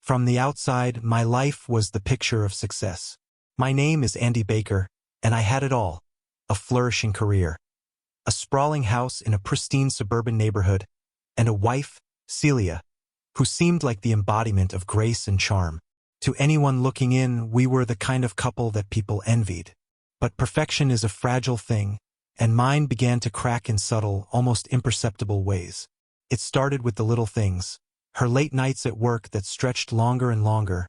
From the outside, my life was the picture of success. My name is Andy Baker, and I had it all. A flourishing career, a sprawling house in a pristine suburban neighborhood, and a wife, Celia, who seemed like the embodiment of grace and charm. To anyone looking in, we were the kind of couple that people envied. But perfection is a fragile thing, and mine began to crack in subtle, almost imperceptible ways. It started with the little things. Her late nights at work that stretched longer and longer,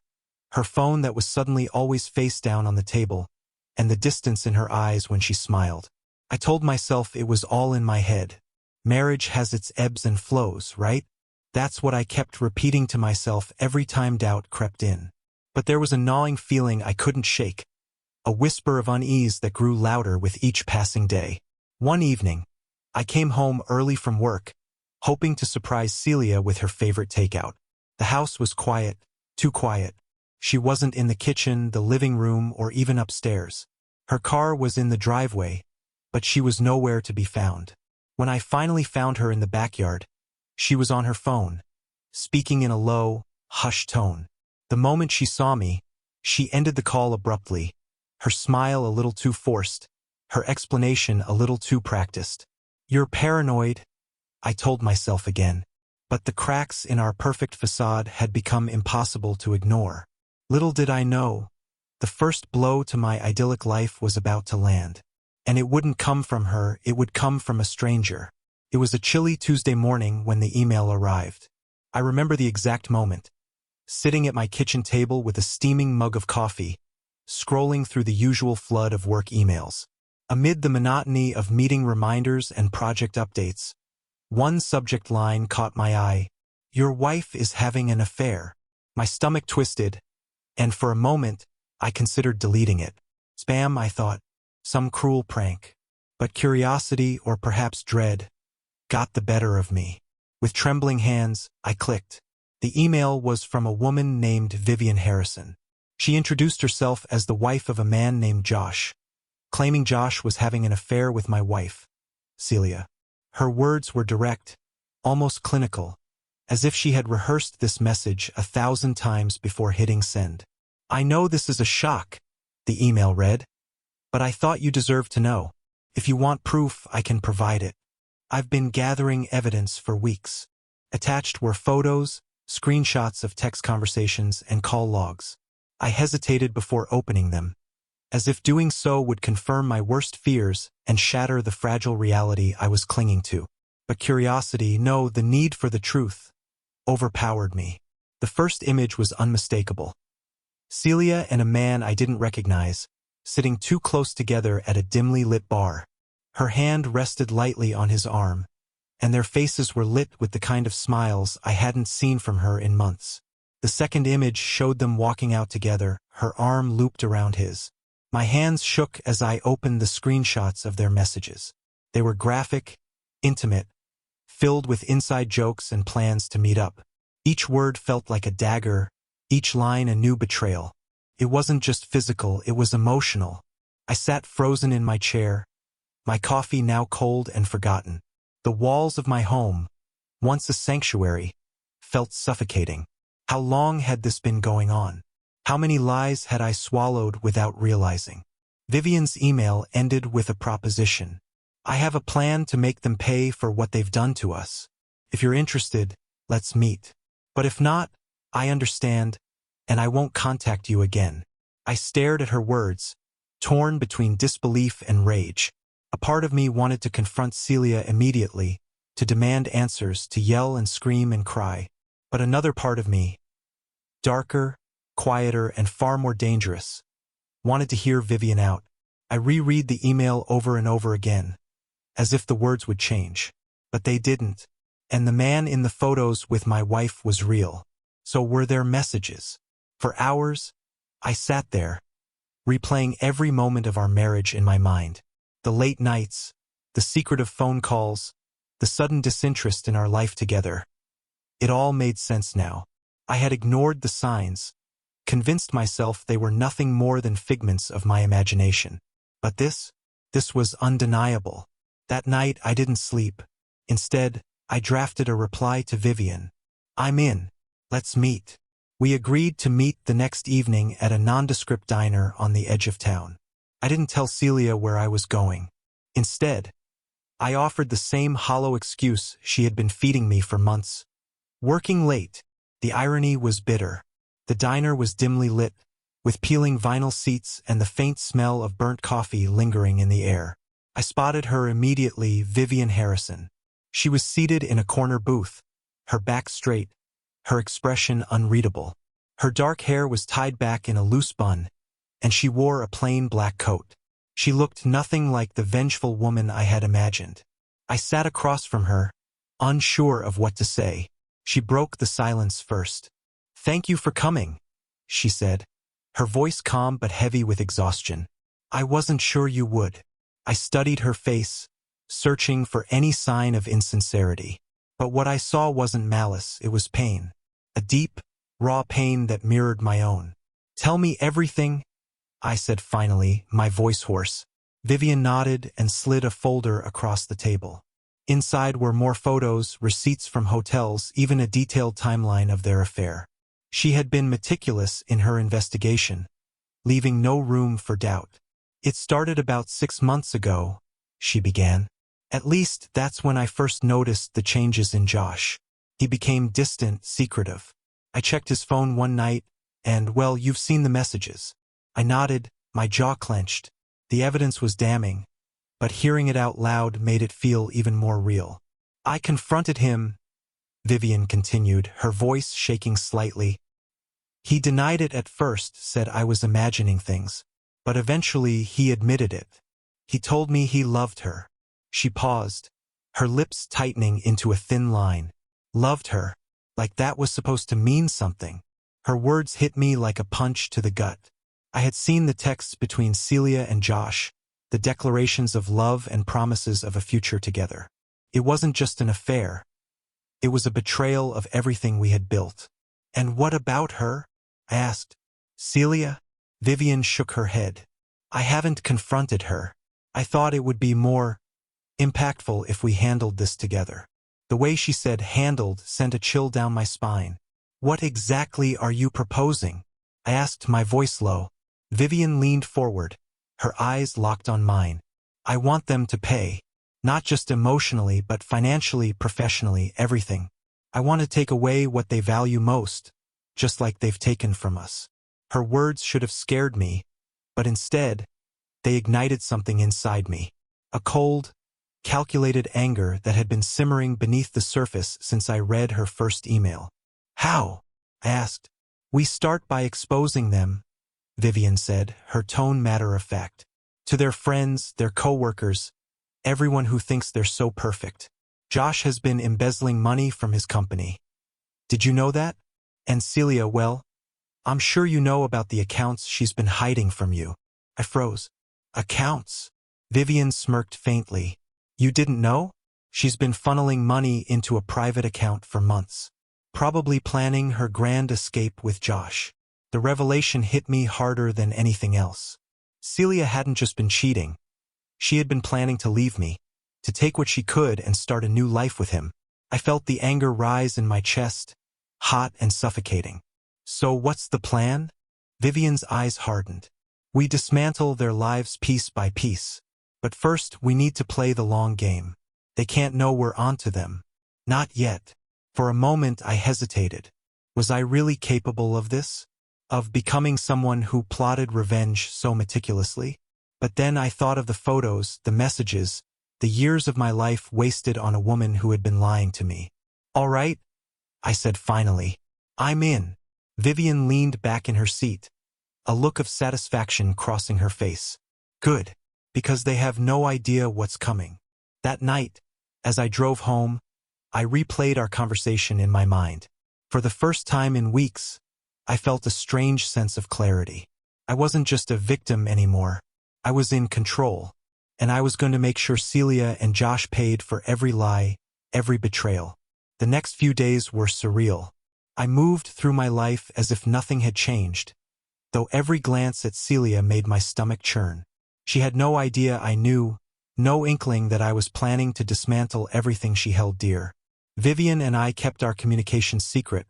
her phone that was suddenly always face down on the table, and the distance in her eyes when she smiled. I told myself it was all in my head. Marriage has its ebbs and flows, right? That's what I kept repeating to myself every time doubt crept in. But there was a gnawing feeling I couldn't shake, a whisper of unease that grew louder with each passing day. One evening, I came home early from work, hoping to surprise Celia with her favorite takeout. The house was quiet, too quiet. She wasn't in the kitchen, the living room, or even upstairs. Her car was in the driveway, but she was nowhere to be found. When I finally found her in the backyard, she was on her phone, speaking in a low, hushed tone. The moment she saw me, she ended the call abruptly, her smile a little too forced, her explanation a little too practiced. "You're paranoid," I told myself again. But the cracks in our perfect facade had become impossible to ignore. Little did I know, the first blow to my idyllic life was about to land. And it wouldn't come from her, it would come from a stranger. It was a chilly Tuesday morning when the email arrived. I remember the exact moment. Sitting at my kitchen table with a steaming mug of coffee, scrolling through the usual flood of work emails. Amid the monotony of meeting reminders and project updates, one subject line caught my eye. "Your wife is having an affair." My stomach twisted, and for a moment, I considered deleting it. Spam, I thought. Some cruel prank. But curiosity, or perhaps dread, got the better of me. With trembling hands, I clicked. The email was from a woman named Vivian Harrison. She introduced herself as the wife of a man named Josh, claiming Josh was having an affair with my wife, Celia. Her words were direct, almost clinical, as if she had rehearsed this message 1,000 times before hitting send. "I know this is a shock," the email read, "but I thought you deserved to know. If you want proof, I can provide it. I've been gathering evidence for weeks." Attached were photos, screenshots of text conversations, and call logs. I hesitated before opening them, as if doing so would confirm my worst fears and shatter the fragile reality I was clinging to. But curiosity, no, the need for the truth, overpowered me. The first image was unmistakable. Celia and a man I didn't recognize, sitting too close together at a dimly lit bar. Her hand rested lightly on his arm, and their faces were lit with the kind of smiles I hadn't seen from her in months. The second image showed them walking out together, her arm looped around his. My hands shook as I opened the screenshots of their messages. They were graphic, intimate, filled with inside jokes and plans to meet up. Each word felt like a dagger, each line a new betrayal. It wasn't just physical, it was emotional. I sat frozen in my chair, my coffee now cold and forgotten. The walls of my home, once a sanctuary, felt suffocating. How long had this been going on? How many lies had I swallowed without realizing? Vivian's email ended with a proposition. "I have a plan to make them pay for what they've done to us. If you're interested, let's meet. But if not, I understand, and I won't contact you again." I stared at her words, torn between disbelief and rage. A part of me wanted to confront Celia immediately, to demand answers, to yell and scream and cry. But another part of me, darker, quieter, and far more dangerous, wanted to hear Vivian out. I reread the email over and over again, as if the words would change. But they didn't. And the man in the photos with my wife was real. So were their messages. For hours, I sat there, replaying every moment of our marriage in my mind. The late nights, the secretive phone calls, the sudden disinterest in our life together. It all made sense now. I had ignored the signs, convinced myself they were nothing more than figments of my imagination. But this was undeniable. That night I didn't sleep. Instead, I drafted a reply to Vivian. "I'm in. Let's meet." We agreed to meet the next evening at a nondescript diner on the edge of town. I didn't tell Celia where I was going. Instead, I offered the same hollow excuse she had been feeding me for months. Working late. The irony was bitter. The diner was dimly lit, with peeling vinyl seats and the faint smell of burnt coffee lingering in the air. I spotted her immediately, Vivian Harrison. She was seated in a corner booth, her back straight, her expression unreadable. Her dark hair was tied back in a loose bun, and she wore a plain black coat. She looked nothing like the vengeful woman I had imagined. I sat across from her, unsure of what to say. She broke the silence first. "Thank you for coming," she said, her voice calm but heavy with exhaustion. "I wasn't sure you would." I studied her face, searching for any sign of insincerity. But what I saw wasn't malice, it was pain. A deep, raw pain that mirrored my own. "Tell me everything," I said finally, my voice hoarse. Vivian nodded and slid a folder across the table. Inside were more photos, receipts from hotels, even a detailed timeline of their affair. She had been meticulous in her investigation, leaving no room for doubt. "It started about 6 months ago," she began. "At least that's when I first noticed the changes in Josh. He became distant, secretive. I checked his phone one night, and, well, you've seen the messages." I nodded, my jaw clenched. The evidence was damning, but hearing it out loud made it feel even more real. "I confronted him," Vivian continued, her voice shaking slightly. "He denied it at first, said I was imagining things. But eventually he admitted it. He told me he loved her." She paused, her lips tightening into a thin line. Loved her, like that was supposed to mean something. Her words hit me like a punch to the gut. I had seen the texts between Celia and Josh, the declarations of love and promises of a future together. It wasn't just an affair. It was a betrayal of everything we had built. "And what about her?" I asked. "Celia?" Vivian shook her head. "I haven't confronted her. I thought it would be more impactful if we handled this together." The way she said handled sent a chill down my spine. "What exactly are you proposing?" I asked, my voice low. Vivian leaned forward, her eyes locked on mine. "I want them to pay. Not just emotionally, but financially, professionally, everything. I want to take away what they value most, just like they've taken from us." Her words should have scared me, but instead, they ignited something inside me. A cold, calculated anger that had been simmering beneath the surface since I read her first email. "How?" I asked. "We start by exposing them," Vivian said, her tone matter-of-fact. "To their friends, their co-workers, everyone who thinks they're so perfect. Josh has been embezzling money from his company. Did you know that? And Celia, well, I'm sure you know about the accounts she's been hiding from you." I froze. "Accounts?" Vivian smirked faintly. "You didn't know? She's been funneling money into a private account for months. Probably planning her grand escape with Josh." The revelation hit me harder than anything else. Celia hadn't just been cheating. She had been planning to leave me, to take what she could and start a new life with him. I felt the anger rise in my chest, hot and suffocating. "So what's the plan?" Vivian's eyes hardened. "We dismantle their lives piece by piece. But first we need to play the long game. They can't know we're onto them. Not yet." For a moment I hesitated. Was I really capable of this? Of becoming someone who plotted revenge so meticulously? But then I thought of the photos, the messages, the years of my life wasted on a woman who had been lying to me. "All right," I said finally. "I'm in." Vivian leaned back in her seat, a look of satisfaction crossing her face. "Good, because they have no idea what's coming." That night, as I drove home, I replayed our conversation in my mind. For the first time in weeks, I felt a strange sense of clarity. I wasn't just a victim anymore. I was in control, and I was going to make sure Celia and Josh paid for every lie, every betrayal. The next few days were surreal. I moved through my life as if nothing had changed, though every glance at Celia made my stomach churn. She had no idea I knew, no inkling that I was planning to dismantle everything she held dear. Vivian and I kept our communication secret,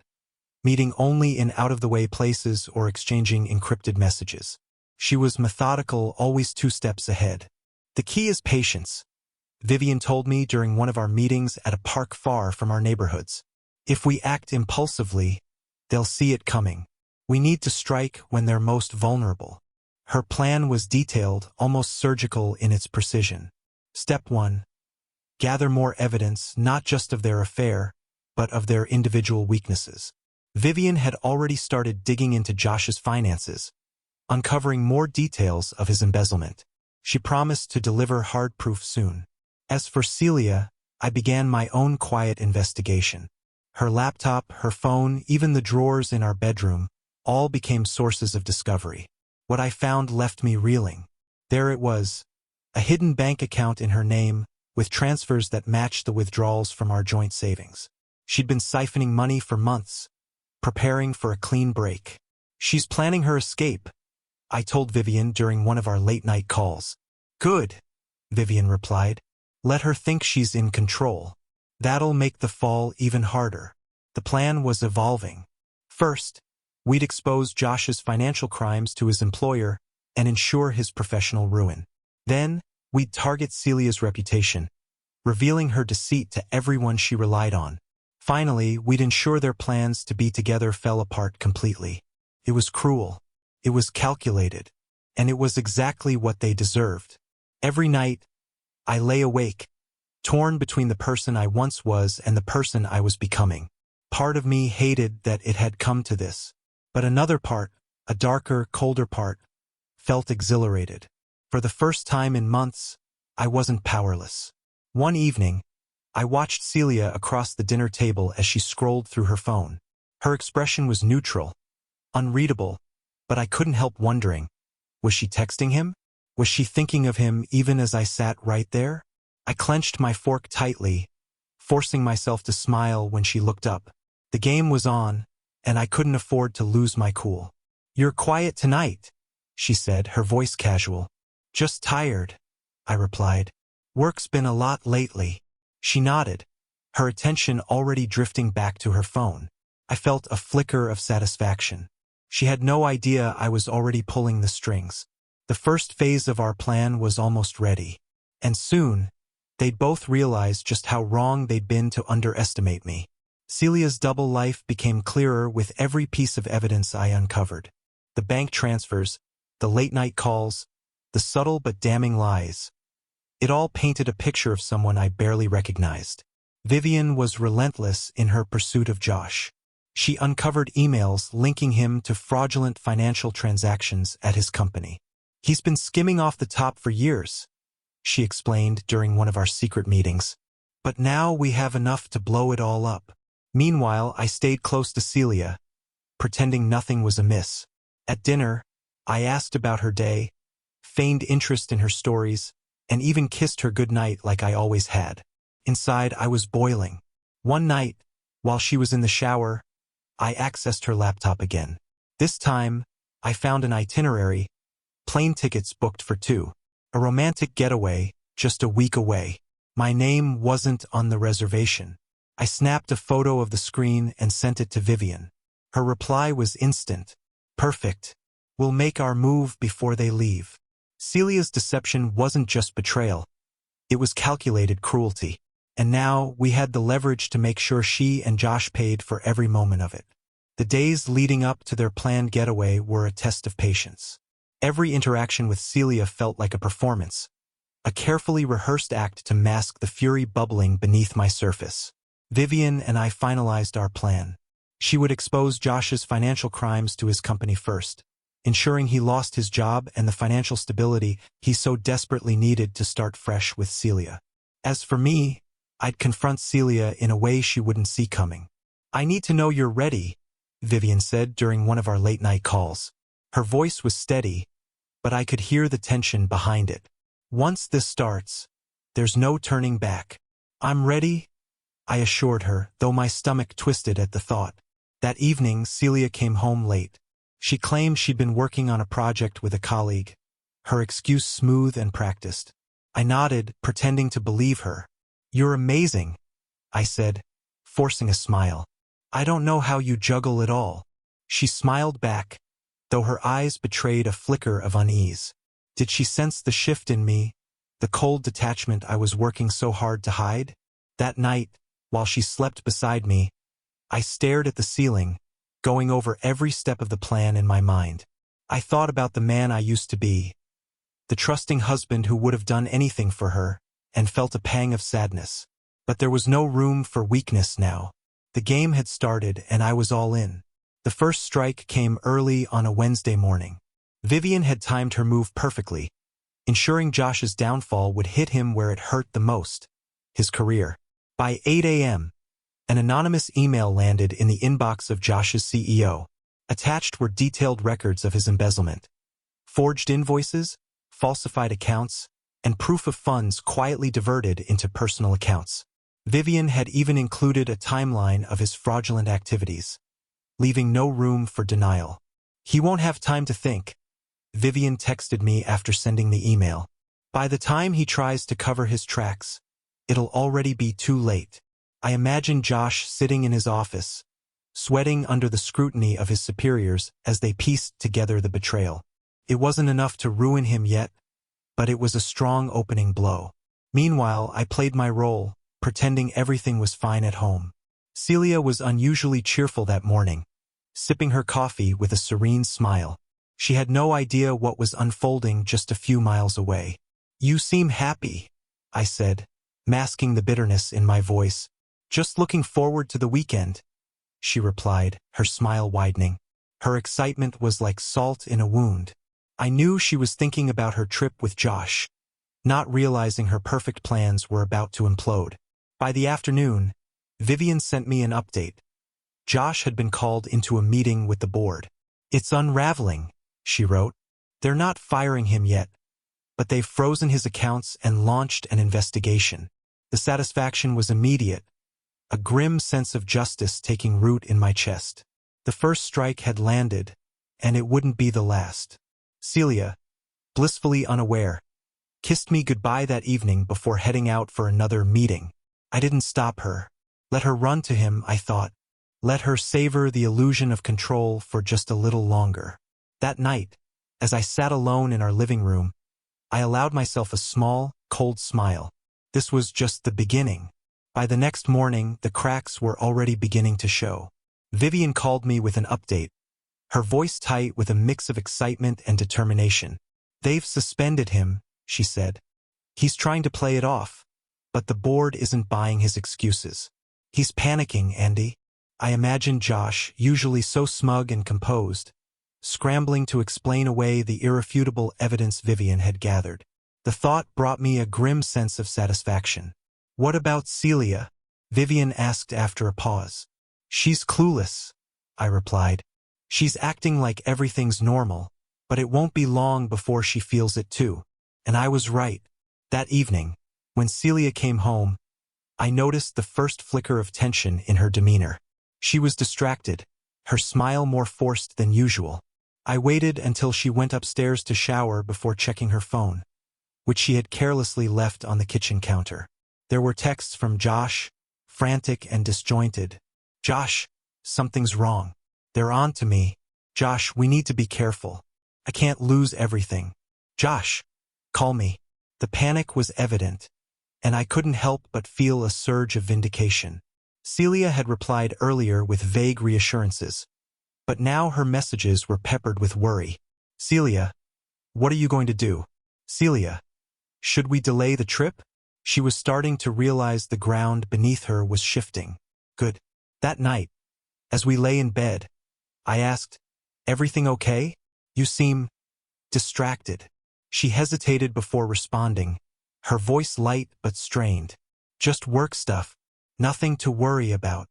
meeting only in out-of-the-way places or exchanging encrypted messages. She was methodical, always 2 steps ahead. The key is patience, Vivian told me during one of our meetings at a park far from our neighborhoods. If we act impulsively, they'll see it coming. We need to strike when they're most vulnerable. Her plan was detailed, almost surgical in its precision. Step 1. Gather more evidence, not just of their affair, but of their individual weaknesses. Vivian had already started digging into Josh's finances, uncovering more details of his embezzlement. She promised to deliver hard proof soon. As for Celia, I began my own quiet investigation. Her laptop, her phone, even the drawers in our bedroom, all became sources of discovery. What I found left me reeling. There it was, a hidden bank account in her name, with transfers that matched the withdrawals from our joint savings. She'd been siphoning money for months, preparing for a clean break. She's planning her escape, I told Vivian during one of our late-night calls. Good, Vivian replied. Let her think she's in control. That'll make the fall even harder. The plan was evolving. First, we'd expose Josh's financial crimes to his employer and ensure his professional ruin. Then, we'd target Celia's reputation, revealing her deceit to everyone she relied on. Finally, we'd ensure their plans to be together fell apart completely. It was cruel. It was calculated. And it was exactly what they deserved. Every night, I lay awake, torn between the person I once was and the person I was becoming. Part of me hated that it had come to this. But another part, a darker, colder part, felt exhilarated. For the first time in months, I wasn't powerless. One evening, I watched Celia across the dinner table as she scrolled through her phone. Her expression was neutral, unreadable, but I couldn't help wondering, was she texting him? Was she thinking of him even as I sat right there? I clenched my fork tightly, forcing myself to smile when she looked up. The game was on, and I couldn't afford to lose my cool. You're quiet tonight, she said, her voice casual. Just tired, I replied. Work's been a lot lately. She nodded, her attention already drifting back to her phone. I felt a flicker of satisfaction. She had no idea I was already pulling the strings. The first phase of our plan was almost ready. And soon, they'd both realize just how wrong they'd been to underestimate me. Celia's double life became clearer with every piece of evidence I uncovered. The bank transfers, the late-night calls, the subtle but damning lies. It all painted a picture of someone I barely recognized. Vivian was relentless in her pursuit of Josh. She uncovered emails linking him to fraudulent financial transactions at his company. He's been skimming off the top for years, she explained during one of our secret meetings. But now we have enough to blow it all up. Meanwhile, I stayed close to Celia, pretending nothing was amiss. At dinner, I asked about her day, feigned interest in her stories, and even kissed her goodnight like I always had. Inside, I was boiling. One night, while she was in the shower, I accessed her laptop again. This time, I found an itinerary, plane tickets booked for 2. A romantic getaway, just a week away. My name wasn't on the reservation. I snapped a photo of the screen and sent it to Vivian. Her reply was instant. Perfect. We'll make our move before they leave. Celia's deception wasn't just betrayal. It was calculated cruelty. And now we had the leverage to make sure she and Josh paid for every moment of it. The days leading up to their planned getaway were a test of patience. Every interaction with Celia felt like a performance, a carefully rehearsed act to mask the fury bubbling beneath my surface. Vivian and I finalized our plan. She would expose Josh's financial crimes to his company first, ensuring he lost his job and the financial stability he so desperately needed to start fresh with Celia. As for me, I'd confront Celia in a way she wouldn't see coming. I need to know you're ready, Vivian said during one of our late-night calls. Her voice was steady, but I could hear the tension behind it. Once this starts, there's no turning back. I'm ready, I assured her, though my stomach twisted at the thought. That evening, Celia came home late. She claimed she'd been working on a project with a colleague, her excuse smooth and practiced. I nodded, pretending to believe her. You're amazing, I said, forcing a smile. I don't know how you juggle it all. She smiled back, though her eyes betrayed a flicker of unease. Did she sense the shift in me, the cold detachment I was working so hard to hide? That night, while she slept beside me, I stared at the ceiling, going over every step of the plan in my mind. I thought about the man I used to be, the trusting husband who would have done anything for her, and felt a pang of sadness. But there was no room for weakness now. The game had started and I was all in. The first strike came early on a Wednesday morning. Vivian had timed her move perfectly, ensuring Josh's downfall would hit him where it hurt the most, his career. By 8 a.m., an anonymous email landed in the inbox of Josh's CEO. Attached were detailed records of his embezzlement, forged invoices, falsified accounts, and proof of funds quietly diverted into personal accounts. Vivian had even included a timeline of his fraudulent activities, leaving no room for denial. He won't have time to think, Vivian texted me after sending the email. By the time he tries to cover his tracks, it'll already be too late. I imagine Josh sitting in his office, sweating under the scrutiny of his superiors as they pieced together the betrayal. It wasn't enough to ruin him yet, but it was a strong opening blow. Meanwhile, I played my role, pretending everything was fine at home. Celia was unusually cheerful that morning, sipping her coffee with a serene smile. She had no idea what was unfolding just a few miles away. "You seem happy," I said, masking the bitterness in my voice. "Just looking forward to the weekend," she replied, her smile widening. Her excitement was like salt in a wound. I knew she was thinking about her trip with Josh, not realizing her perfect plans were about to implode. By the afternoon, Vivian sent me an update. Josh had been called into a meeting with the board. "It's unraveling," she wrote. "They're not firing him yet, but they've frozen his accounts and launched an investigation." The satisfaction was immediate, a grim sense of justice taking root in my chest. The first strike had landed, and it wouldn't be the last. Celia, blissfully unaware, kissed me goodbye that evening before heading out for another meeting. I didn't stop her. Let her run to him, I thought. Let her savor the illusion of control for just a little longer. That night, as I sat alone in our living room, I allowed myself a small, cold smile. This was just the beginning. By the next morning, the cracks were already beginning to show. Vivian called me with an update, her voice tight with a mix of excitement and determination. "They've suspended him," she said. "He's trying to play it off, but the board isn't buying his excuses. He's panicking, Andy." I imagined Josh, usually so smug and composed, scrambling to explain away the irrefutable evidence Vivian had gathered. The thought brought me a grim sense of satisfaction. "What about Celia?" Vivian asked after a pause. "She's clueless," I replied. "She's acting like everything's normal, but it won't be long before she feels it too." And I was right. That evening, when Celia came home, I noticed the first flicker of tension in her demeanor. She was distracted, her smile more forced than usual. I waited until she went upstairs to shower before checking her phone, which she had carelessly left on the kitchen counter. There were texts from Josh, frantic and disjointed. "Josh, something's wrong. They're on to me. Josh, we need to be careful. I can't lose everything. Josh, call me." The panic was evident, and I couldn't help but feel a surge of vindication. Celia had replied earlier with vague reassurances, but now her messages were peppered with worry. "Celia, what are you going to do? Celia, should we delay the trip?" She was starting to realize the ground beneath her was shifting. "Good." That night, as we lay in bed, I asked, "Everything okay? You seem distracted." She hesitated before responding, her voice light but strained. "Just work stuff. Nothing to worry about."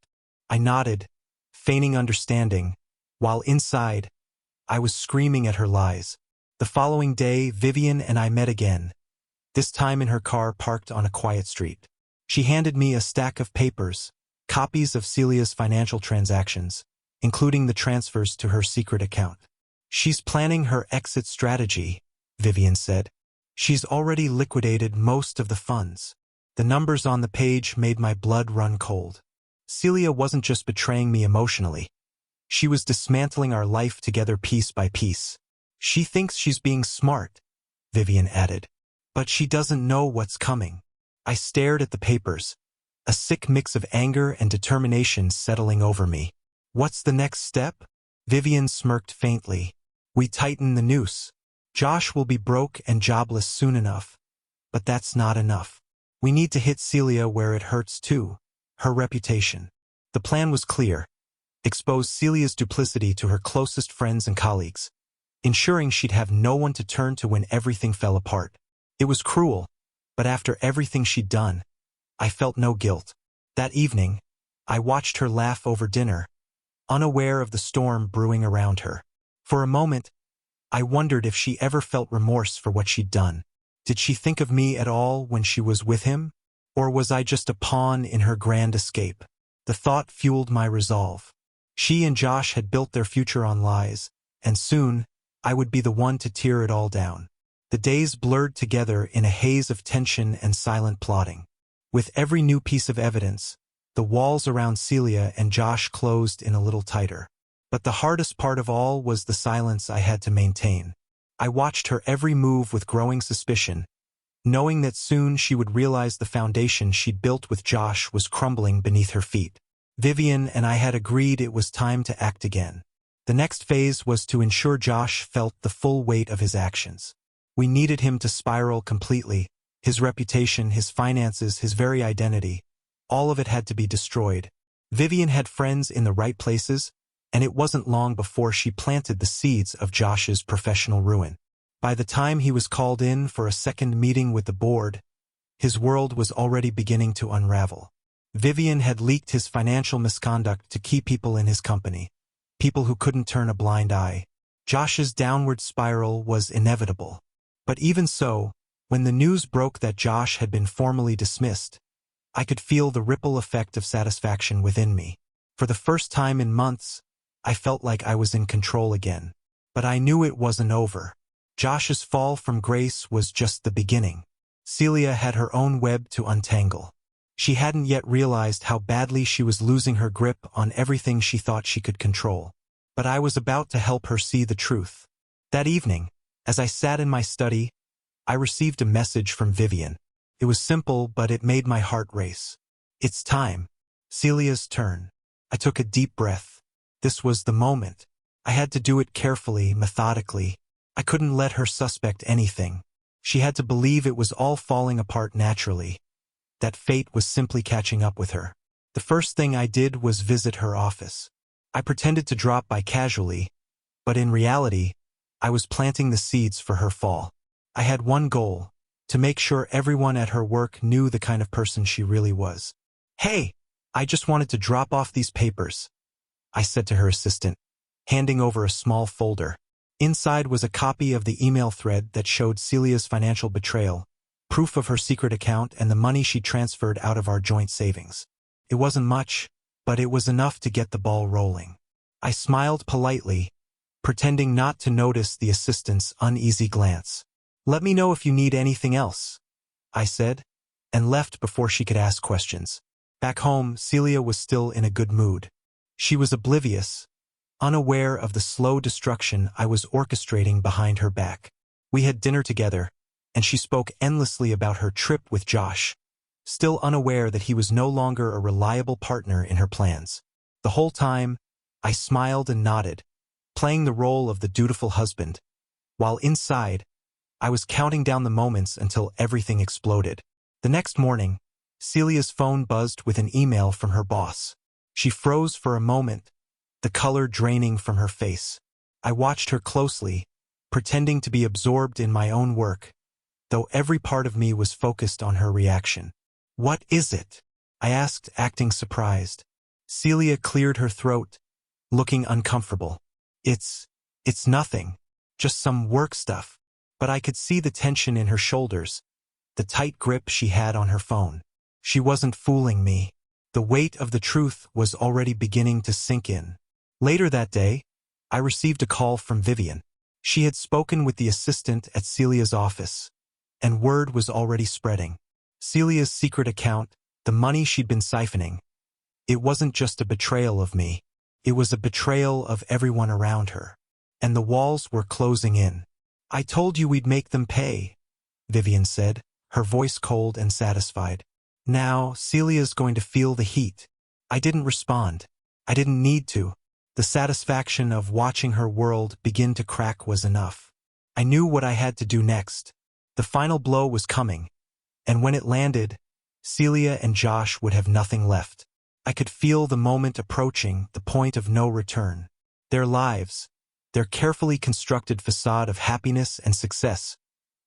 I nodded, feigning understanding, while inside, I was screaming at her lies. The following day, Vivian and I met again, this time in her car parked on a quiet street. She handed me a stack of papers, copies of Celia's financial transactions, including the transfers to her secret account. "She's planning her exit strategy," Vivian said. "She's already liquidated most of the funds." The numbers on the page made my blood run cold. Celia wasn't just betraying me emotionally. She was dismantling our life together piece by piece. She thinks she's being smart, Vivian added. But she doesn't know what's coming. I stared at the papers, a sick mix of anger and determination settling over me. What's the next step? Vivian smirked faintly. We tighten the noose. Josh will be broke and jobless soon enough. But that's not enough. We need to hit Celia where it hurts too, her reputation. The plan was clear. Expose Celia's duplicity to her closest friends and colleagues, ensuring she'd have no one to turn to when everything fell apart. It was cruel, but after everything she'd done, I felt no guilt. That evening, I watched her laugh over dinner, unaware of the storm brewing around her. For a moment, I wondered if she ever felt remorse for what she'd done. Did she think of me at all when she was with him? Or was I just a pawn in her grand escape? The thought fueled my resolve. She and Josh had built their future on lies, and soon, I would be the one to tear it all down. The days blurred together in a haze of tension and silent plotting. With every new piece of evidence, the walls around Celia and Josh closed in a little tighter. But the hardest part of all was the silence I had to maintain. I watched her every move with growing suspicion, knowing that soon she would realize the foundation she'd built with Josh was crumbling beneath her feet. Vivian and I had agreed it was time to act again. The next phase was to ensure Josh felt the full weight of his actions. We needed him to spiral completely. His reputation, his finances, his very identity. All of it had to be destroyed. Vivian had friends in the right places, and it wasn't long before she planted the seeds of Josh's professional ruin. By the time he was called in for a second meeting with the board, his world was already beginning to unravel. Vivian had leaked his financial misconduct to key people in his company, people who couldn't turn a blind eye. Josh's downward spiral was inevitable. But even so, when the news broke that Josh had been formally dismissed, I could feel the ripple effect of satisfaction within me. For the first time in months, I felt like I was in control again. But I knew it wasn't over. Josh's fall from grace was just the beginning. Celia had her own web to untangle. She hadn't yet realized how badly she was losing her grip on everything she thought she could control. But I was about to help her see the truth. That evening, as I sat in my study, I received a message from Vivian. It was simple, but it made my heart race. It's time. Celia's turn. I took a deep breath. This was the moment. I had to do it carefully, methodically. I couldn't let her suspect anything. She had to believe it was all falling apart naturally, that fate was simply catching up with her. The first thing I did was visit her office. I pretended to drop by casually, but in reality, I was planting the seeds for her fall. I had one goal, to make sure everyone at her work knew the kind of person she really was. "Hey, I just wanted to drop off these papers," I said to her assistant, handing over a small folder. Inside was a copy of the email thread that showed Celia's financial betrayal, proof of her secret account and the money she transferred out of our joint savings. It wasn't much, but it was enough to get the ball rolling. I smiled politely, pretending not to notice the assistant's uneasy glance. "Let me know if you need anything else," I said, and left before she could ask questions. Back home, Celia was still in a good mood. She was oblivious, unaware of the slow destruction I was orchestrating behind her back. We had dinner together, and she spoke endlessly about her trip with Josh, still unaware that he was no longer a reliable partner in her plans. The whole time, I smiled and nodded, playing the role of the dutiful husband, while inside, I was counting down the moments until everything exploded. The next morning, Celia's phone buzzed with an email from her boss. She froze for a moment, the color draining from her face. I watched her closely, pretending to be absorbed in my own work, though every part of me was focused on her reaction. "What is it?" I asked, acting surprised. Celia cleared her throat, looking uncomfortable. It's nothing, just some work stuff." But I could see the tension in her shoulders, the tight grip she had on her phone. She wasn't fooling me. The weight of the truth was already beginning to sink in. Later that day, I received a call from Vivian. She had spoken with the assistant at Celia's office, and word was already spreading. Celia's secret account, the money she'd been siphoning, It wasn't just a betrayal of me. It was a betrayal of everyone around her. And the walls were closing in. "I told you we'd make them pay," Vivian said, her voice cold and satisfied. "Now, Celia's going to feel the heat." I didn't respond. I didn't need to. The satisfaction of watching her world begin to crack was enough. I knew what I had to do next. The final blow was coming. And when it landed, Celia and Josh would have nothing left. I could feel the moment approaching, the point of no return. Their lives, their carefully constructed facade of happiness and success,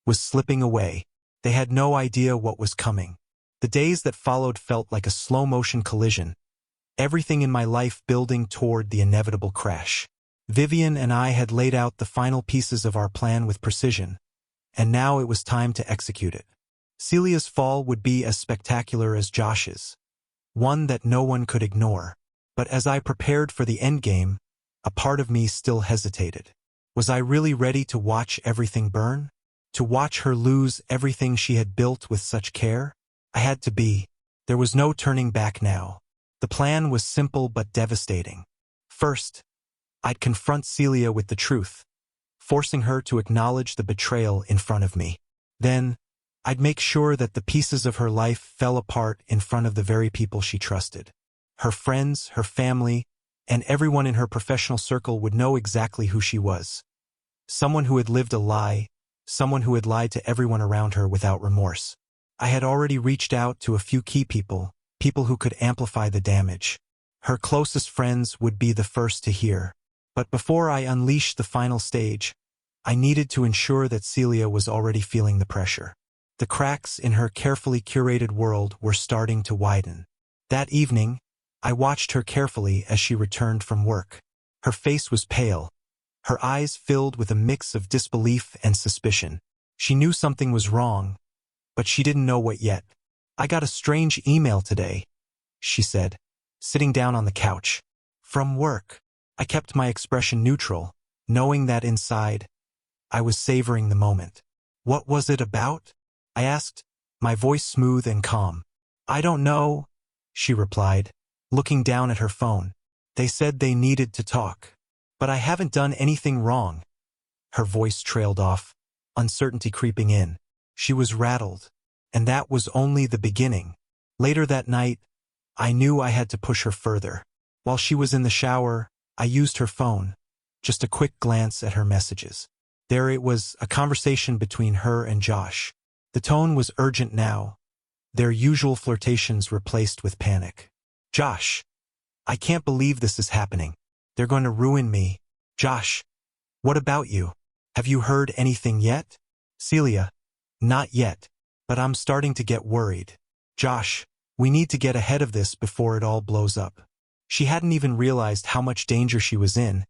was slipping away. They had no idea what was coming. The days that followed felt like a slow-motion collision, everything in my life building toward the inevitable crash. Vivian and I had laid out the final pieces of our plan with precision, and now it was time to execute it. Celia's fall would be as spectacular as Josh's, one that no one could ignore. But as I prepared for the endgame, a part of me still hesitated. Was I really ready to watch everything burn? To watch her lose everything she had built with such care? I had to be. There was no turning back now. The plan was simple but devastating. First, I'd confront Celia with the truth, forcing her to acknowledge the betrayal in front of me. Then, I'd make sure that the pieces of her life fell apart in front of the very people she trusted. Her friends, her family, and everyone in her professional circle would know exactly who she was. Someone who had lived a lie, someone who had lied to everyone around her without remorse. I had already reached out to a few key people, people who could amplify the damage. Her closest friends would be the first to hear. But before I unleashed the final stage, I needed to ensure that Celia was already feeling the pressure. The cracks in her carefully curated world were starting to widen. That evening, I watched her carefully as she returned from work. Her face was pale, her eyes filled with a mix of disbelief and suspicion. She knew something was wrong, but she didn't know what yet. "I got a strange email today," she said, sitting down on the couch. "From work." I kept my expression neutral, knowing that inside, I was savoring the moment. "What was it about?" I asked, my voice smooth and calm. "I don't know," she replied, looking down at her phone. "They said they needed to talk. But I haven't done anything wrong." Her voice trailed off, uncertainty creeping in. She was rattled, and that was only the beginning. Later that night, I knew I had to push her further. While she was in the shower, I used her phone, just a quick glance at her messages. There it was, a conversation between her and Josh. The tone was urgent now, their usual flirtations replaced with panic. "Josh, I can't believe this is happening. They're going to ruin me. Josh, what about you? Have you heard anything yet?" "Celia, not yet, but I'm starting to get worried. Josh, we need to get ahead of this before it all blows up." She hadn't even realized how much danger she was in,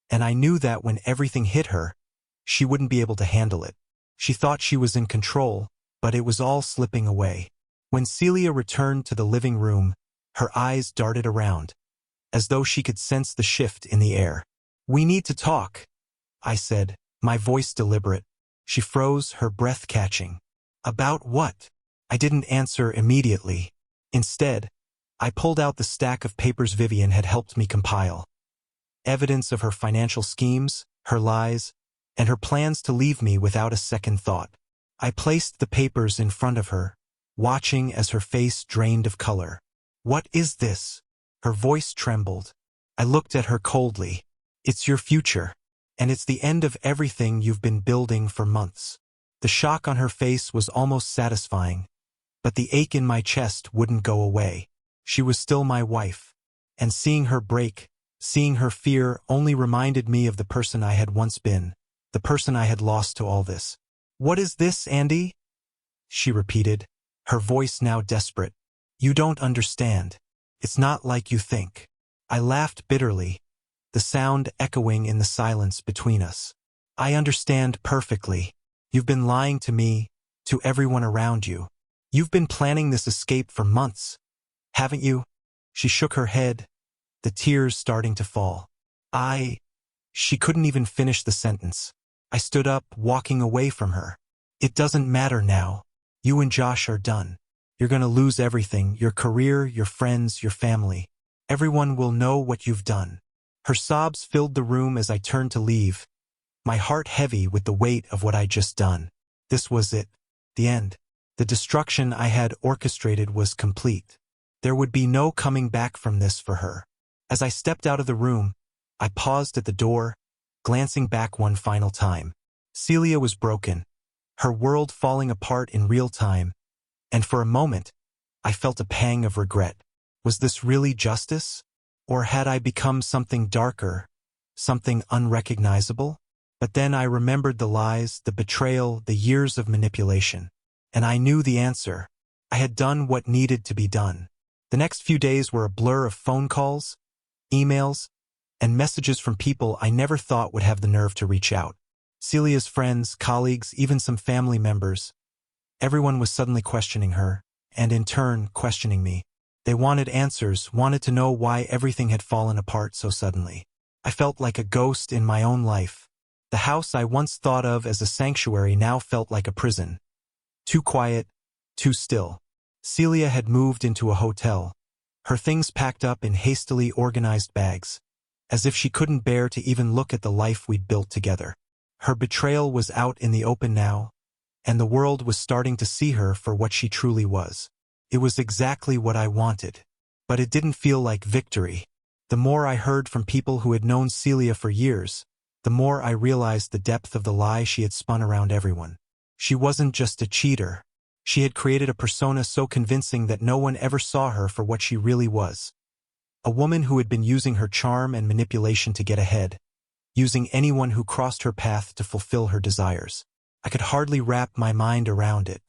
and I knew that when everything hit her, she wouldn't be able to handle it. She thought she was in control, but it was all slipping away. When Celia returned to the living room, her eyes darted around, as though she could sense the shift in the air. "We need to talk," I said, my voice deliberate. She froze, her breath catching. "About what?" I didn't answer immediately. Instead, I pulled out the stack of papers Vivian had helped me compile. Evidence of her financial schemes, her lies, and her plans to leave me without a second thought. I placed the papers in front of her, watching as her face drained of color. "What is this?" Her voice trembled. I looked at her coldly. "It's your future, and it's the end of everything you've been building for months." The shock on her face was almost satisfying, but the ache in my chest wouldn't go away. She was still my wife, and seeing her break, seeing her fear only reminded me of the person I had once been, the person I had lost to all this. "What is this, Andy?" she repeated, her voice now desperate. "You don't understand. It's not like you think." I laughed bitterly, the sound echoing in the silence between us. "I understand perfectly. You've been lying to me, to everyone around you. You've been planning this escape for months, haven't you?" She shook her head, the tears starting to fall. She couldn't even finish the sentence. I stood up, walking away from her. "It doesn't matter now. You and Josh are done. You're going to lose everything, your career, your friends, your family. Everyone will know what you've done." Her sobs filled the room as I turned to leave, my heart heavy with the weight of what I'd just done. This was it. The end. The destruction I had orchestrated was complete. There would be no coming back from this for her. As I stepped out of the room, I paused at the door, glancing back one final time. Celia was broken, her world falling apart in real time, and for a moment, I felt a pang of regret. Was this really justice? Or had I become something darker, something unrecognizable? But then I remembered the lies, the betrayal, the years of manipulation. And I knew the answer. I had done what needed to be done. The next few days were a blur of phone calls, emails, and messages from people I never thought would have the nerve to reach out. Celia's friends, colleagues, even some family members. Everyone was suddenly questioning her, and in turn, questioning me. They wanted answers, wanted to know why everything had fallen apart so suddenly. I felt like a ghost in my own life. The house I once thought of as a sanctuary now felt like a prison. Too quiet, too still. Celia had moved into a hotel, her things packed up in hastily organized bags, as if she couldn't bear to even look at the life we'd built together. Her betrayal was out in the open now, and the world was starting to see her for what she truly was. It was exactly what I wanted. But it didn't feel like victory. The more I heard from people who had known Celia for years, the more I realized the depth of the lie she had spun around everyone. She wasn't just a cheater. She had created a persona so convincing that no one ever saw her for what she really was. A woman who had been using her charm and manipulation to get ahead, using anyone who crossed her path to fulfill her desires. I could hardly wrap my mind around it.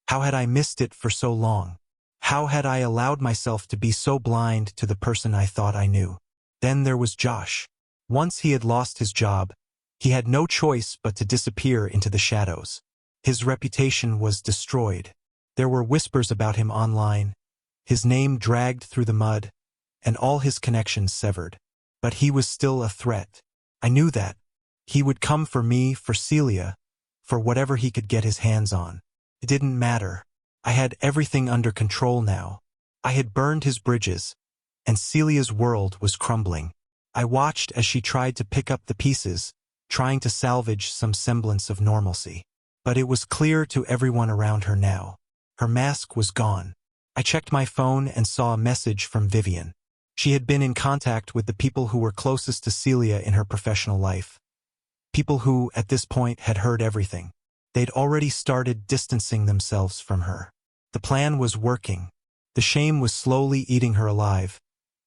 How had I missed it for so long? How had I allowed myself to be so blind to the person I thought I knew? Then there was Josh. Once he had lost his job, he had no choice but to disappear into the shadows. His reputation was destroyed. There were whispers about him online, his name dragged through the mud, and all his connections severed. But he was still a threat. I knew that. He would come for me, for Celia, for whatever he could get his hands on. It didn't matter. I had everything under control now. I had burned his bridges, and Celia's world was crumbling. I watched as she tried to pick up the pieces, trying to salvage some semblance of normalcy. But it was clear to everyone around her now. Her mask was gone. I checked my phone and saw a message from Vivian. She had been in contact with the people who were closest to Celia in her professional life. People who, at this point, had heard everything. They'd already started distancing themselves from her. The plan was working. The shame was slowly eating her alive,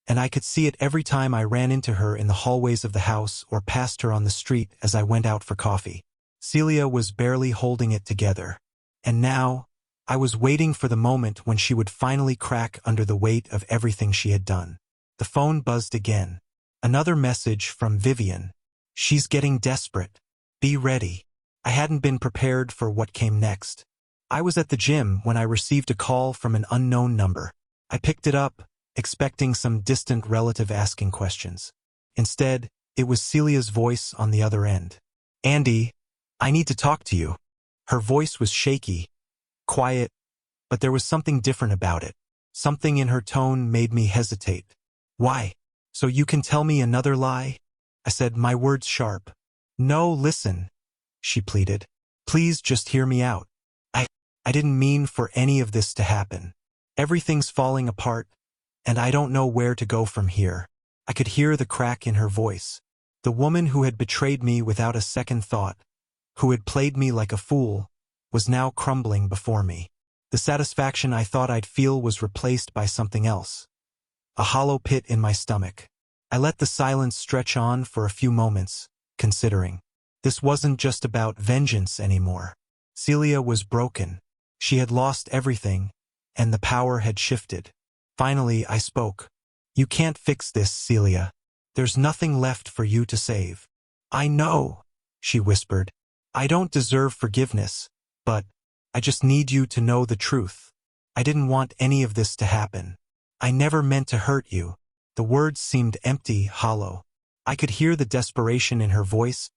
and I could see it every time I ran into her in the hallways of the house or passed her on the street as I went out for coffee. Celia was barely holding it together. And now, I was waiting for the moment when she would finally crack under the weight of everything she had done. The phone buzzed again. Another message from Vivian. "She's getting desperate. Be ready." I hadn't been prepared for what came next. I was at the gym when I received a call from an unknown number. I picked it up, expecting some distant relative asking questions. Instead, it was Celia's voice on the other end. "Andy, I need to talk to you." Her voice was shaky, quiet, but there was something different about it. Something in her tone made me hesitate. "Why? So you can tell me another lie?" I said, my words sharp. "No, listen," she pleaded. "Please just hear me out. I didn't mean for any of this to happen. Everything's falling apart, and I don't know where to go from here." I could hear the crack in her voice. The woman who had betrayed me without a second thought, who had played me like a fool, was now crumbling before me. The satisfaction I thought I'd feel was replaced by something else. A hollow pit in my stomach. I let the silence stretch on for a few moments, considering. This wasn't just about vengeance anymore. Celia was broken. She had lost everything, and the power had shifted. Finally, I spoke. "You can't fix this, Celia. There's nothing left for you to save." "I know," she whispered. "I don't deserve forgiveness, but I just need you to know the truth. I didn't want any of this to happen. I never meant to hurt you." The words seemed empty, hollow. I could hear the desperation in her voice,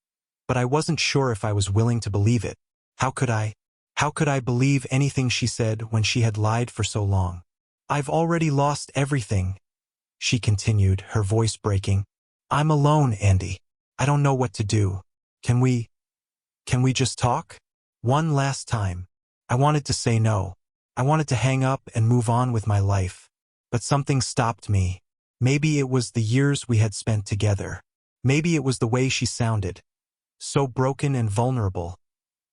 but I wasn't sure if I was willing to believe it. How could I? How could I believe anything she said when she had lied for so long? "I've already lost everything," she continued, her voice breaking. I'm alone, Andy. I don't know what to do. Can we just talk? One last time. I wanted to say no. I wanted to hang up and move on with my life. But something stopped me. Maybe it was the years we had spent together. Maybe it was the way she sounded. So broken and vulnerable.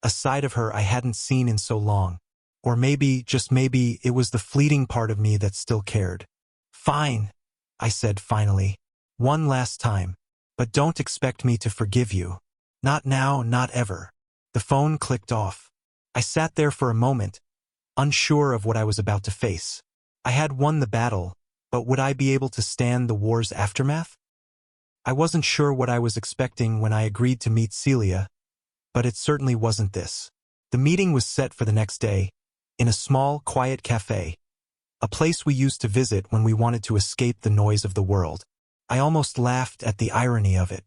A side of her I hadn't seen in so long. Or maybe, just maybe, it was the fleeting part of me that still cared. Fine, I said finally. One last time. But don't expect me to forgive you. Not now, not ever. The phone clicked off. I sat there for a moment, unsure of what I was about to face. I had won the battle, but would I be able to stand the war's aftermath? I wasn't sure what I was expecting when I agreed to meet Celia, but it certainly wasn't this. The meeting was set for the next day, in a small, quiet cafe, a place we used to visit when we wanted to escape the noise of the world. I almost laughed at the irony of it.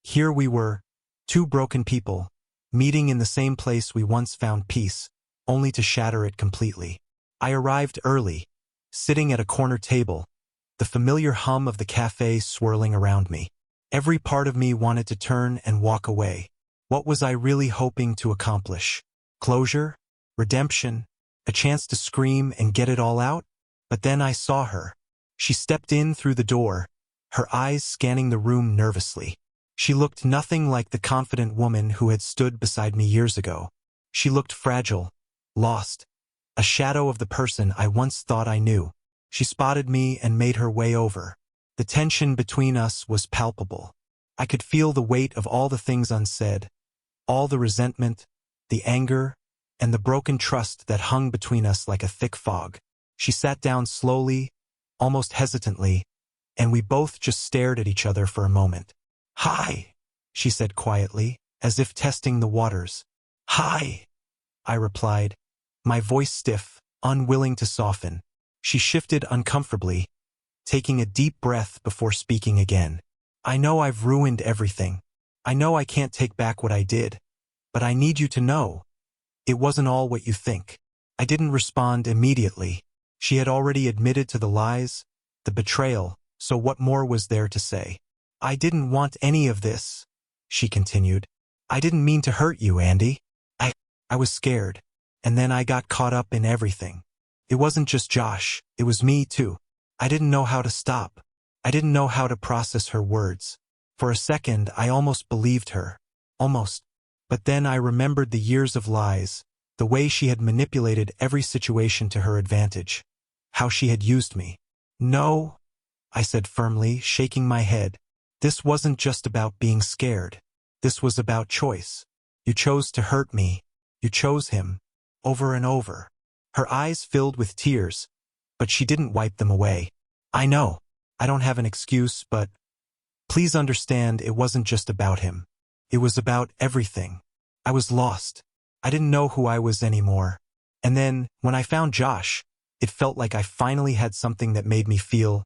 Here we were, two broken people, meeting in the same place we once found peace, only to shatter it completely. I arrived early, sitting at a corner table, the familiar hum of the cafe swirling around me. Every part of me wanted to turn and walk away. What was I really hoping to accomplish? Closure? Redemption? A chance to scream and get it all out? But then I saw her. She stepped in through the door, her eyes scanning the room nervously. She looked nothing like the confident woman who had stood beside me years ago. She looked fragile, lost, a shadow of the person I once thought I knew. She spotted me and made her way over. The tension between us was palpable. I could feel the weight of all the things unsaid, all the resentment, the anger, and the broken trust that hung between us like a thick fog. She sat down slowly, almost hesitantly, and we both just stared at each other for a moment. "Hi," she said quietly, as if testing the waters. "Hi," I replied, my voice stiff, unwilling to soften. She shifted uncomfortably, taking a deep breath before speaking again. "I know I've ruined everything. I know I can't take back what I did. But I need you to know. It wasn't all what you think." I didn't respond immediately. She had already admitted to the lies, the betrayal, so what more was there to say? "I didn't want any of this," she continued. "I didn't mean to hurt you, Andy. I was scared. And then I got caught up in everything. It wasn't just Josh, it was me too. I didn't know how to stop. I didn't know how to process her words. For a second, I almost believed her. Almost. But then I remembered the years of lies, the way she had manipulated every situation to her advantage, how she had used me. "No," I said firmly, shaking my head. "This wasn't just about being scared. This was about choice. You chose to hurt me. You chose him. Over and over." Her eyes filled with tears, but she didn't wipe them away. "I know. I don't have an excuse, but please understand it wasn't just about him. It was about everything. I was lost. I didn't know who I was anymore. And then, when I found Josh, it felt like I finally had something that made me feel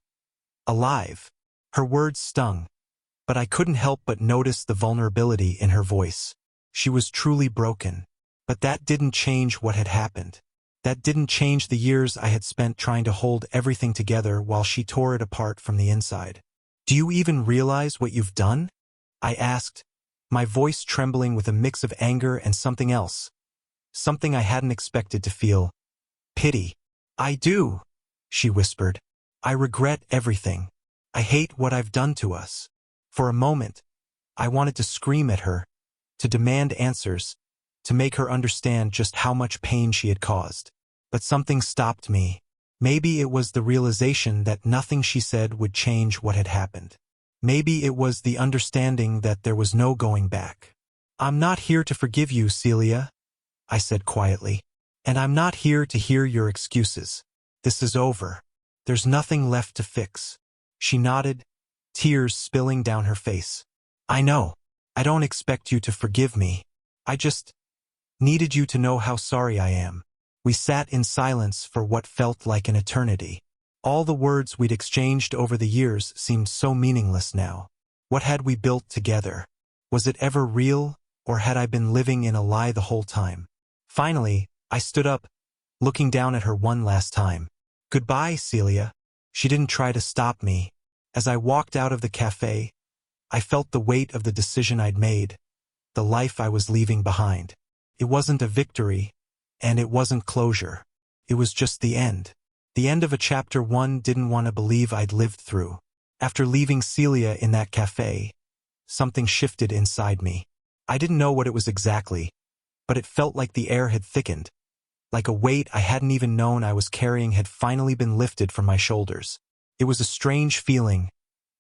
alive." Her words stung, but I couldn't help but notice the vulnerability in her voice. She was truly broken. But that didn't change what had happened. That didn't change the years I had spent trying to hold everything together while she tore it apart from the inside. "Do you even realize what you've done?" I asked, my voice trembling with a mix of anger and something else. Something I hadn't expected to feel. "Pity." "I do," she whispered. "I regret everything. I hate what I've done to us." For a moment, I wanted to scream at her, to demand answers, to make her understand just how much pain she had caused. But something stopped me. Maybe it was the realization that nothing she said would change what had happened. Maybe it was the understanding that there was no going back. "I'm not here to forgive you, Celia," I said quietly. "And I'm not here to hear your excuses. This is over. There's nothing left to fix." She nodded, tears spilling down her face. "I know. I don't expect you to forgive me. I just needed you to know how sorry I am." We sat in silence for what felt like an eternity. All the words we'd exchanged over the years seemed so meaningless now. What had we built together? Was it ever real, or had I been living in a lie the whole time? Finally, I stood up, looking down at her one last time. "Goodbye, Celia." She didn't try to stop me, As I walked out of the cafe, I felt the weight of the decision I'd made, the life I was leaving behind. It wasn't a victory, and it wasn't closure. It was just the end. The end of a chapter one didn't want to believe I'd lived through. After leaving Celia in that cafe, something shifted inside me. I didn't know what it was exactly, but it felt like the air had thickened, like a weight I hadn't even known I was carrying had finally been lifted from my shoulders. It was a strange feeling,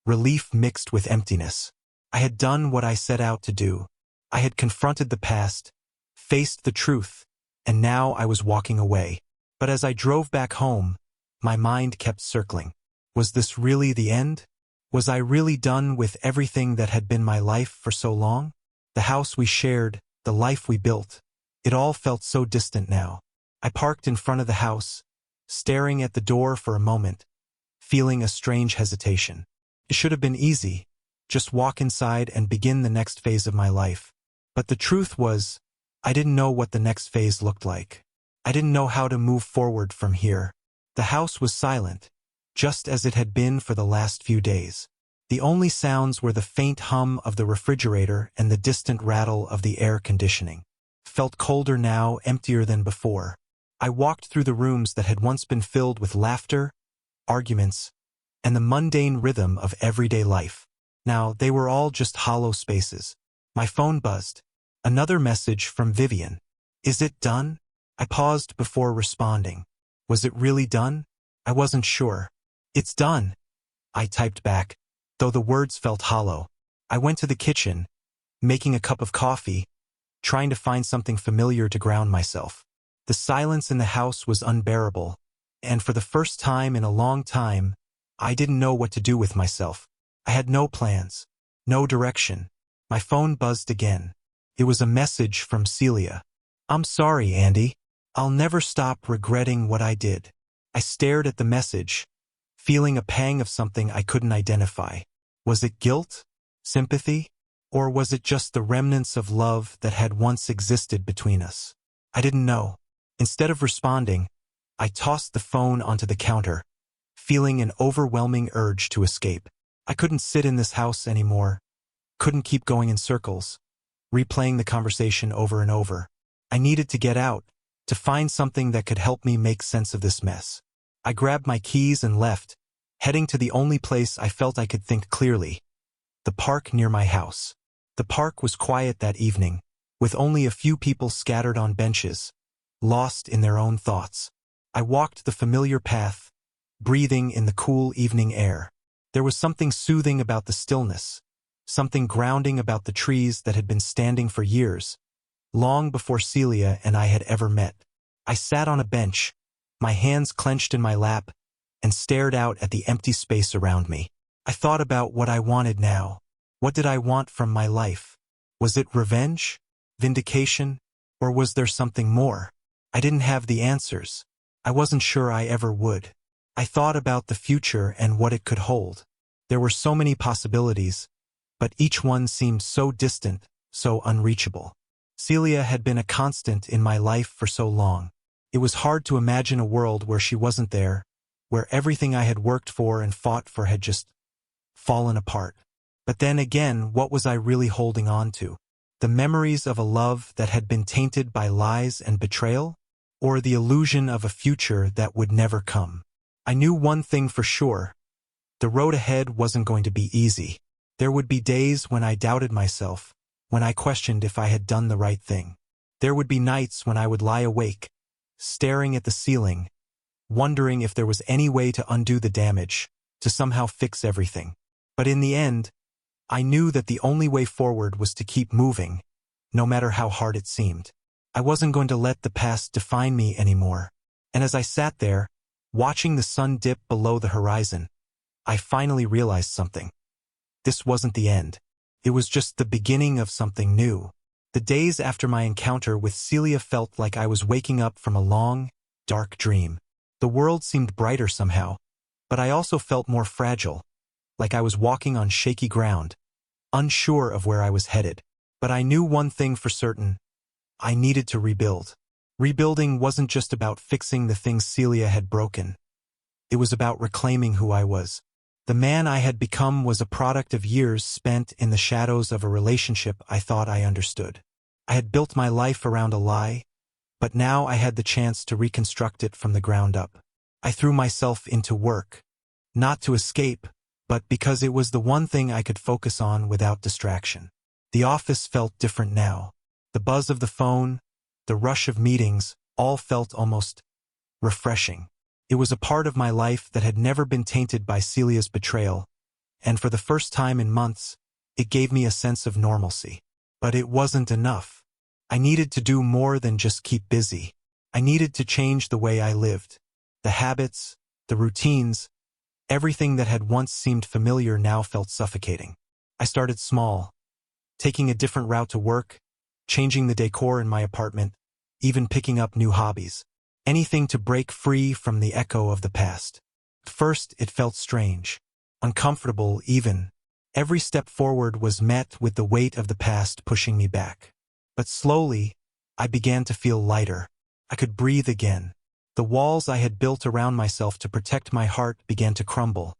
relief mixed with emptiness. I had done what I set out to do. I had confronted the past, faced the truth, and now I was walking away. But as I drove back home, my mind kept circling. Was this really the end? Was I really done with everything that had been my life for so long? The house we shared, the life we built, it all felt so distant now. I parked in front of the house, staring at the door for a moment, feeling a strange hesitation. It should have been easy, just walk inside and begin the next phase of my life. But the truth was, I didn't know what the next phase looked like. I didn't know how to move forward from here. The house was silent, just as it had been for the last few days. The only sounds were the faint hum of the refrigerator and the distant rattle of the air conditioning. It felt colder now, emptier than before. I walked through the rooms that had once been filled with laughter, arguments, and the mundane rhythm of everyday life. Now, they were all just hollow spaces. My phone buzzed. Another message from Vivian. Is it done? I paused before responding. Was it really done? I wasn't sure. It's done, I typed back, though the words felt hollow. I went to the kitchen, making a cup of coffee, trying to find something familiar to ground myself. The silence in the house was unbearable, and for the first time in a long time, I didn't know what to do with myself. I had no plans, no direction. My phone buzzed again. It was a message from Celia. I'm sorry, Andy. I'll never stop regretting what I did. I stared at the message, feeling a pang of something I couldn't identify. Was it guilt? Sympathy? Or was it just the remnants of love that had once existed between us? I didn't know. Instead of responding, I tossed the phone onto the counter, feeling an overwhelming urge to escape. I couldn't sit in this house anymore, couldn't keep going in circles, replaying the conversation over and over. I needed to get out, to find something that could help me make sense of this mess. I grabbed my keys and left, heading to the only place I felt I could think clearly, the park near my house. The park was quiet that evening, with only a few people scattered on benches, lost in their own thoughts. I walked the familiar path, breathing in the cool evening air. There was something soothing about the stillness, something grounding about the trees that had been standing for years, long before Celia and I had ever met. I sat on a bench, my hands clenched in my lap, and stared out at the empty space around me. I thought about what I wanted now. What did I want from my life? Was it revenge? Vindication? Or was there something more? I didn't have the answers. I wasn't sure I ever would. I thought about the future and what it could hold. There were so many possibilities, but each one seemed so distant, so unreachable. Celia had been a constant in my life for so long. It was hard to imagine a world where she wasn't there, where everything I had worked for and fought for had just fallen apart. But then again, what was I really holding on to? The memories of a love that had been tainted by lies and betrayal? Or the illusion of a future that would never come? I knew one thing for sure. The road ahead wasn't going to be easy. There would be days when I doubted myself, when I questioned if I had done the right thing. There would be nights when I would lie awake, staring at the ceiling, wondering if there was any way to undo the damage, to somehow fix everything. But in the end, I knew that the only way forward was to keep moving, no matter how hard it seemed. I wasn't going to let the past define me anymore. And as I sat there, watching the sun dip below the horizon, I finally realized something. This wasn't the end. It was just the beginning of something new. The days after my encounter with Celia felt like I was waking up from a long, dark dream. The world seemed brighter somehow, but I also felt more fragile, like I was walking on shaky ground, unsure of where I was headed. But I knew one thing for certain. I needed to rebuild. Rebuilding wasn't just about fixing the things Celia had broken. It was about reclaiming who I was. The man I had become was a product of years spent in the shadows of a relationship I thought I understood. I had built my life around a lie, but now I had the chance to reconstruct it from the ground up. I threw myself into work, not to escape, but because it was the one thing I could focus on without distraction. The office felt different now. The buzz of the phone, the rush of meetings, all felt almost refreshing. It was a part of my life that had never been tainted by Celia's betrayal, and for the first time in months, it gave me a sense of normalcy. But it wasn't enough. I needed to do more than just keep busy. I needed to change the way I lived. The habits, the routines, everything that had once seemed familiar now felt suffocating. I started small, taking a different route to work, changing the decor in my apartment, even picking up new hobbies. Anything to break free from the echo of the past. At first, it felt strange, uncomfortable even. Every step forward was met with the weight of the past pushing me back. But slowly, I began to feel lighter. I could breathe again. The walls I had built around myself to protect my heart began to crumble,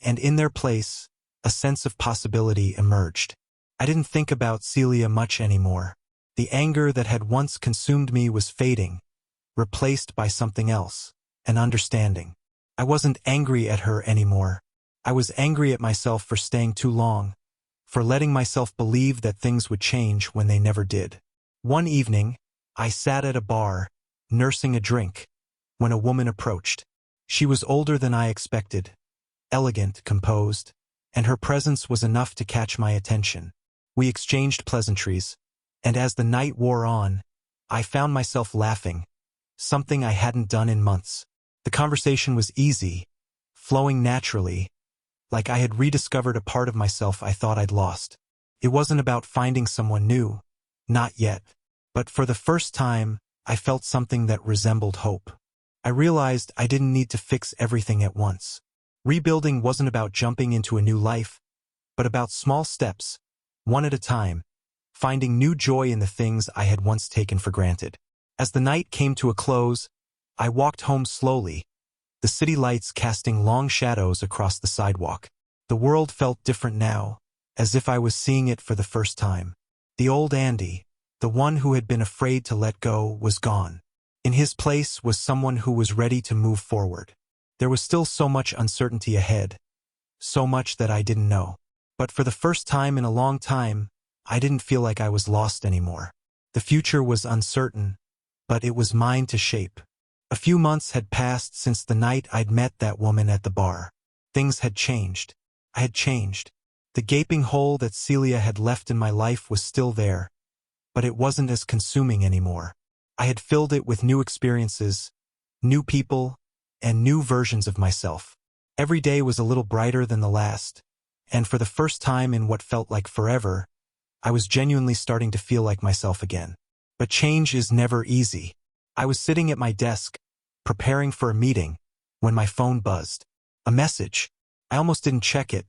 and in their place, a sense of possibility emerged. I didn't think about Celia much anymore. The anger that had once consumed me was fading, replaced by something else, an understanding. I wasn't angry at her anymore. I was angry at myself for staying too long, for letting myself believe that things would change when they never did. One evening, I sat at a bar, nursing a drink, when a woman approached. She was older than I expected, elegant, composed, and her presence was enough to catch my attention. We exchanged pleasantries, and as the night wore on, I found myself laughing, something I hadn't done in months. The conversation was easy, flowing naturally, like I had rediscovered a part of myself I thought I'd lost. It wasn't about finding someone new, not yet, but for the first time, I felt something that resembled hope. I realized I didn't need to fix everything at once. Rebuilding wasn't about jumping into a new life, but about small steps, one at a time, finding new joy in the things I had once taken for granted. As the night came to a close, I walked home slowly, the city lights casting long shadows across the sidewalk. The world felt different now, as if I was seeing it for the first time. The old Andy, the one who had been afraid to let go, was gone. In his place was someone who was ready to move forward. There was still so much uncertainty ahead, so much that I didn't know. But for the first time in a long time, I didn't feel like I was lost anymore. The future was uncertain, but it was mine to shape. A few months had passed since the night I'd met that woman at the bar. Things had changed. I had changed. The gaping hole that Celia had left in my life was still there, but it wasn't as consuming anymore. I had filled it with new experiences, new people, and new versions of myself. Every day was a little brighter than the last, and for the first time in what felt like forever, I was genuinely starting to feel like myself again. But change is never easy. I was sitting at my desk, preparing for a meeting, when my phone buzzed. A message. I almost didn't check it,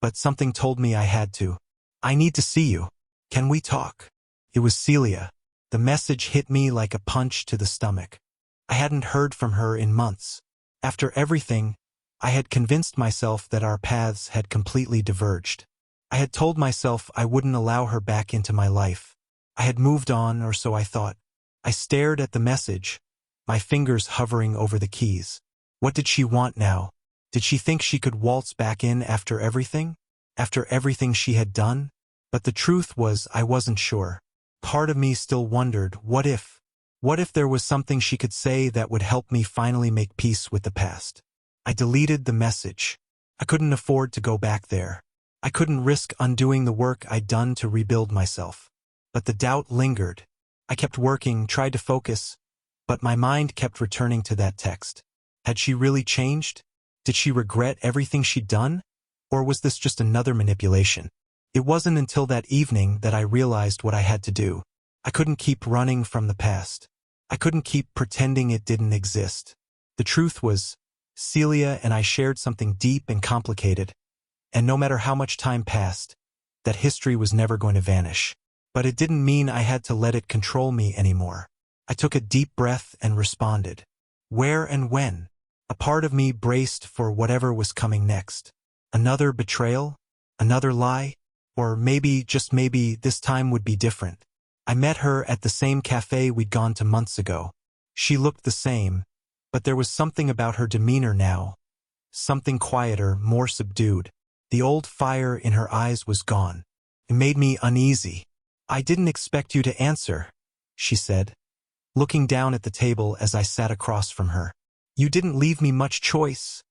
but something told me I had to. "I need to see you. Can we talk?" It was Celia. The message hit me like a punch to the stomach. I hadn't heard from her in months. After everything, I had convinced myself that our paths had completely diverged. I had told myself I wouldn't allow her back into my life. I had moved on, or so I thought. I stared at the message, my fingers hovering over the keys. What did she want now? Did she think she could waltz back in after everything? After everything she had done? But the truth was, I wasn't sure. Part of me still wondered, what if? What if there was something she could say that would help me finally make peace with the past? I deleted the message. I couldn't afford to go back there. I couldn't risk undoing the work I'd done to rebuild myself. But the doubt lingered. I kept working, tried to focus, but my mind kept returning to that text. Had she really changed? Did she regret everything she'd done? Or was this just another manipulation? It wasn't until that evening that I realized what I had to do. I couldn't keep running from the past. I couldn't keep pretending it didn't exist. The truth was, Celia and I shared something deep and complicated, and no matter how much time passed, that history was never going to vanish. But it didn't mean I had to let it control me anymore. I took a deep breath and responded. Where and when? A part of me braced for whatever was coming next. Another betrayal? Another lie? Or maybe, just maybe, this time would be different. I met her at the same cafe we'd gone to months ago. She looked the same, but there was something about her demeanor now. Something quieter, more subdued. The old fire in her eyes was gone. It made me uneasy. "I didn't expect you to answer," she said, looking down at the table as I sat across from her. "You didn't leave me much choice,"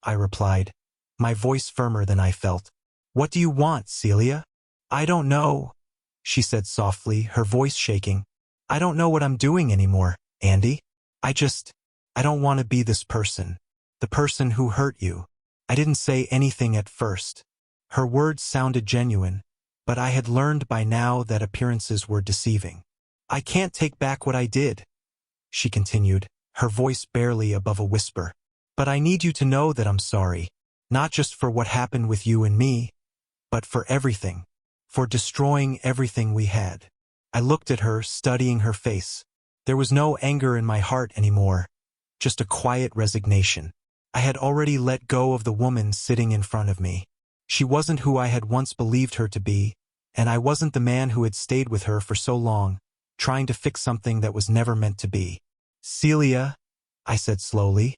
I replied, my voice firmer than I felt. "What do you want, Celia?" "I don't know," she said softly, her voice shaking. "I don't know what I'm doing anymore, Andy. I don't want to be this person. The person who hurt you." I didn't say anything at first. Her words sounded genuine, but I had learned by now that appearances were deceiving. "I can't take back what I did," she continued, her voice barely above a whisper. "But I need you to know that I'm sorry, not just for what happened with you and me, but for everything, for destroying everything we had." I looked at her, studying her face. There was no anger in my heart anymore, just a quiet resignation. I had already let go of the woman sitting in front of me. She wasn't who I had once believed her to be, and I wasn't the man who had stayed with her for so long, trying to fix something that was never meant to be. "Celia," I said slowly,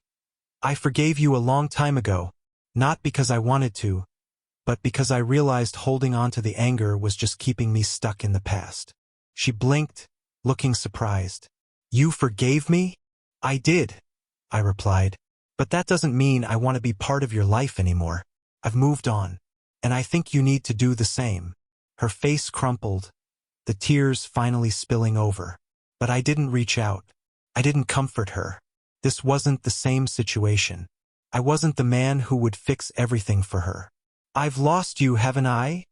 "I forgave you a long time ago, not because I wanted to, but because I realized holding on to the anger was just keeping me stuck in the past." She blinked, looking surprised. "You forgave me?" "I did," I replied. "But that doesn't mean I want to be part of your life anymore. I've moved on, and I think you need to do the same." Her face crumpled, the tears finally spilling over. But I didn't reach out. I didn't comfort her. This wasn't the same situation. I wasn't the man who would fix everything for her. "I've lost you, haven't I?"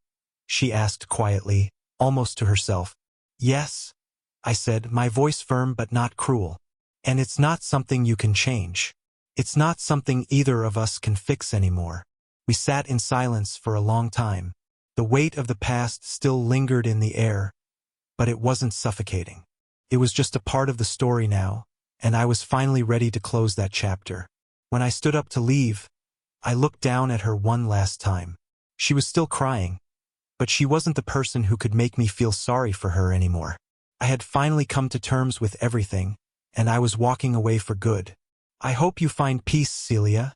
she asked quietly, almost to herself. "Yes," I said, my voice firm but not cruel. "And it's not something you can change. It's not something either of us can fix anymore." We sat in silence for a long time. The weight of the past still lingered in the air, but it wasn't suffocating. It was just a part of the story now, and I was finally ready to close that chapter. When I stood up to leave, I looked down at her one last time. She was still crying, but she wasn't the person who could make me feel sorry for her anymore. I had finally come to terms with everything, and I was walking away for good. "I hope you find peace, Celia,"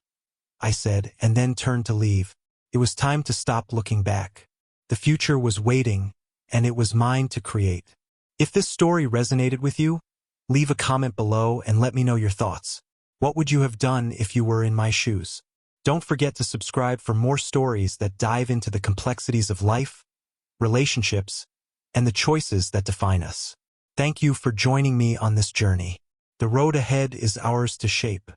I said, and then turned to leave. It was time to stop looking back. The future was waiting, and it was mine to create. If this story resonated with you, leave a comment below and let me know your thoughts. What would you have done if you were in my shoes? Don't forget to subscribe for more stories that dive into the complexities of life, relationships, and the choices that define us. Thank you for joining me on this journey. The road ahead is ours to shape.